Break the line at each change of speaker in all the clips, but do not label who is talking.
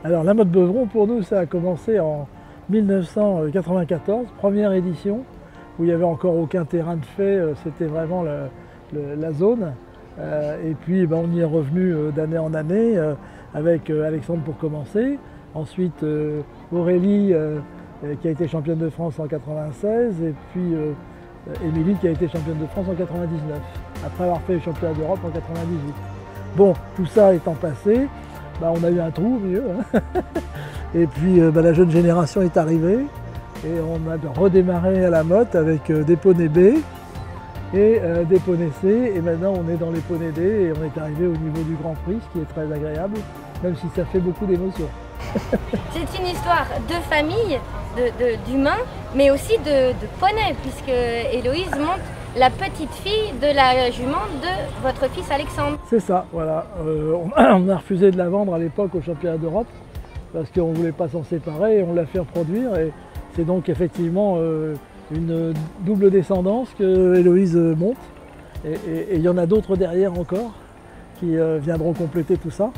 Alors la mode Beuvron, pour nous, ça a commencé en 1994, première édition, où il n'y avait encore aucun terrain de fait, c'était vraiment la zone. Et puis on y est revenu d'année en année, avec Alexandre pour commencer. Ensuite Aurélie qui a été championne de France en 96, et puis Émilie qui a été championne de France en 99, après avoir fait le championnat d'Europe en 98. Bon, tout ça étant passé, on a eu un trou au milieu. Hein. Et puis la jeune génération est arrivée et on a redémarré à la motte avec des poneys B et des poneys C. Et maintenant on est dans les poneys D et on est arrivé au niveau du Grand Prix, ce qui est très agréable, même si ça fait beaucoup d'émotions.
C'est une histoire de famille, d'humains, mais aussi de poneys, puisque Héloïse monte la petite fille de la jument de votre fils Alexandre.
C'est ça, voilà. On a refusé de la vendre à l'époque au championnat d'Europe parce qu'on ne voulait pas s'en séparer et on l'a fait reproduire. Et c'est donc effectivement une double descendance que Héloïse monte. Et il y en a d'autres derrière encore qui viendront compléter tout ça.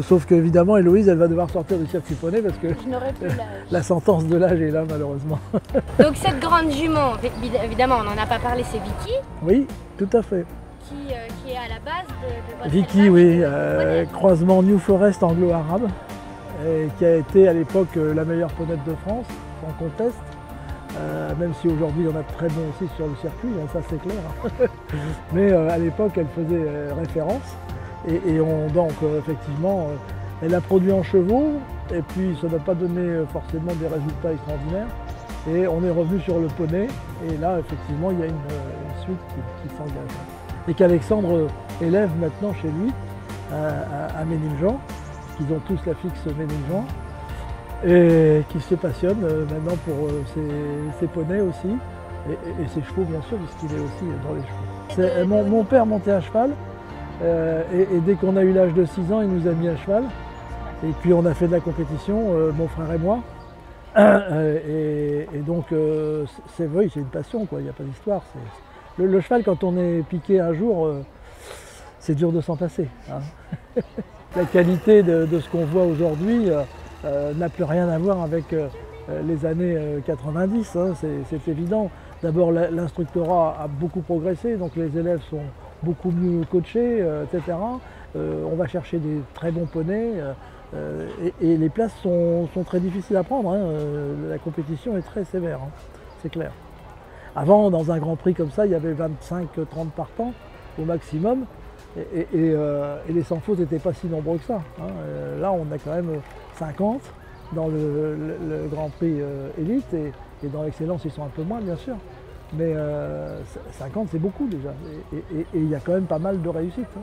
Sauf qu'évidemment, Héloïse, elle va devoir sortir du circuit poney parce que la sentence de l'âge est là, malheureusement.
Donc cette grande jument, évidemment, on n'en a pas parlé, c'est Vicky.
Oui, tout à fait.
Qui est à la base de votre
Vicky, oui, croisement New Forest anglo-arabe, qui a été à l'époque la meilleure ponette de France, sans conteste. Même si aujourd'hui, il y en a de très bons aussi sur le circuit, hein, ça c'est clair. Mais à l'époque, elle faisait référence. Et donc effectivement, elle a produit en chevaux, et puis ça n'a pas donné forcément des résultats extraordinaires. Et on est revenu sur le poney, et là effectivement il y a une suite qui s'engage. Et qu'Alexandre élève maintenant chez lui, à Méniljean, qu'ils ont tous la fixe Méniljean, et qui se passionne maintenant pour ses poneys aussi, et ses chevaux bien sûr, puisqu'il est aussi dans les chevaux. Mon père montait à cheval. Et dès qu'on a eu l'âge de 6 ans, il nous a mis à cheval. Et puis on a fait de la compétition, mon frère et moi. Et donc c'est une passion, quoi. Il n'y a pas d'histoire. Le cheval, quand on est piqué un jour, c'est dur de s'en passer. Hein. La qualité de ce qu'on voit aujourd'hui n'a plus rien à voir avec les années 90, hein, c'est évident. D'abord, l'instructorat a beaucoup progressé, donc les élèves sont beaucoup mieux coachés, etc. On va chercher des très bons poneys et les places sont très difficiles à prendre. Hein. La compétition est très sévère, hein, c'est clair. Avant, dans un Grand Prix comme ça, il y avait 25-30 partants au maximum et les sans faute n'étaient pas si nombreux que ça. Hein. Là, on a quand même 50 dans le Grand Prix élite et dans l'excellence, ils sont un peu moins, bien sûr. Mais 50, c'est beaucoup déjà. Et il y a quand même pas mal de réussites, hein.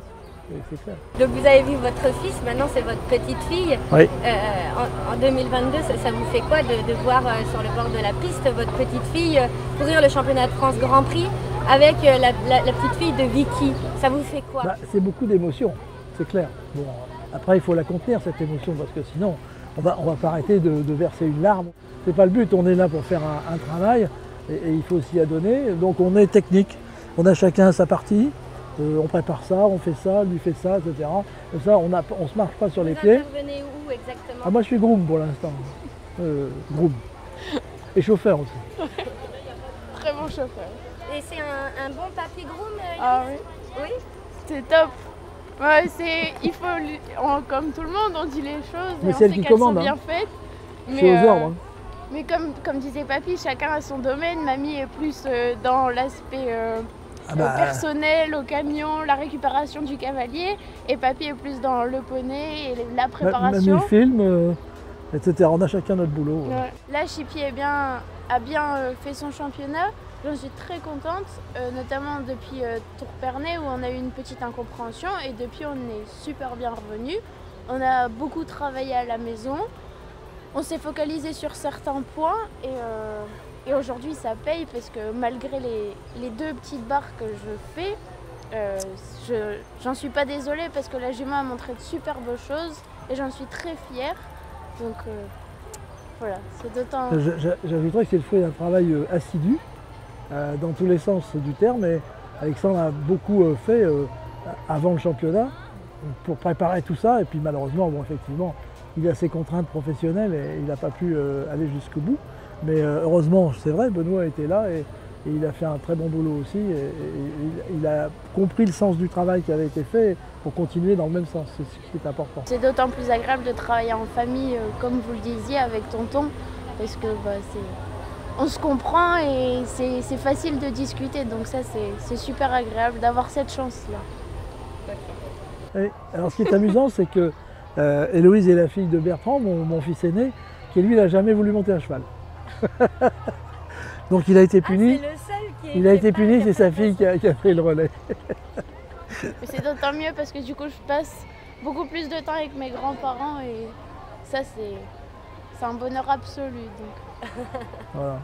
C'est clair.
Donc vous avez vu votre fils, maintenant c'est votre petite fille.
Oui.
En 2022, ça vous fait quoi de voir sur le bord de la piste votre petite fille courir le championnat de France Grand Prix avec la petite fille de Vicky? Ça vous fait quoi?
C'est beaucoup d'émotions, c'est clair. Bon, après, il faut la contenir, cette émotion, parce que sinon, on va pas arrêter de verser une larme. C'est pas le but, on est là pour faire un travail. Et il faut s'y adonner, donc on est technique, on a chacun sa partie, on prépare ça, on fait ça, lui fait ça, etc. Comme ça, on se marche pas sur les pieds.
Vous intervenez où exactement?
Moi je suis groom pour l'instant, groom. Et chauffeur aussi.
Très bon chauffeur.
Et c'est un bon papy groom,
Ah oui.
Oui.
C'est top. Ouais, il faut, comme tout le monde, on dit les choses,
mais
et on
c'est elle
sait
qui
qu'elles
commande,
sont bien
hein.
faites.
C'est aux ordres. Hein.
Mais comme disait papy, chacun a son domaine. Mamie est plus dans l'aspect personnel, au camion, la récupération du cavalier. Et papy est plus dans le poney et la préparation.
Mamie filme, etc. On a chacun notre boulot.
Ouais. Là, Chippy a bien fait son championnat. J'en suis très contente, notamment depuis Tourpernay où on a eu une petite incompréhension. Et depuis, on est super bien revenu. On a beaucoup travaillé à la maison. On s'est focalisé sur certains points et aujourd'hui ça paye parce que malgré les 2 petites barres que je fais, j'en suis pas désolée parce que la jument a montré de superbes choses et j'en suis très fière. Donc voilà, c'est d'autant...
J'ajouterais que c'est le fruit d'un travail assidu dans tous les sens du terme et Alexandre a beaucoup fait avant le championnat pour préparer tout ça et puis malheureusement, bon, effectivement, il a ses contraintes professionnelles et il n'a pas pu aller jusqu'au bout. Mais heureusement, c'est vrai, Benoît était là et il a fait un très bon boulot aussi. Et il a compris le sens du travail qui avait été fait pour continuer dans le même sens, c'est ce qui est important.
C'est d'autant plus agréable de travailler en famille, comme vous le disiez, avec tonton, parce que on se comprend et c'est facile de discuter, donc ça c'est super agréable d'avoir cette chance-là.
Et alors ce qui est amusant, c'est que Héloïse est la fille de Bertrand, mon fils aîné, qui lui n'a jamais voulu monter à cheval. Donc il a été puni.
C'est le seul qui
Il a été puni, c'est sa fille qui a pris le relais.
Mais c'est d'autant mieux parce que du coup je passe beaucoup plus de temps avec mes grands-parents et ça c'est un bonheur absolu. Donc.
Voilà.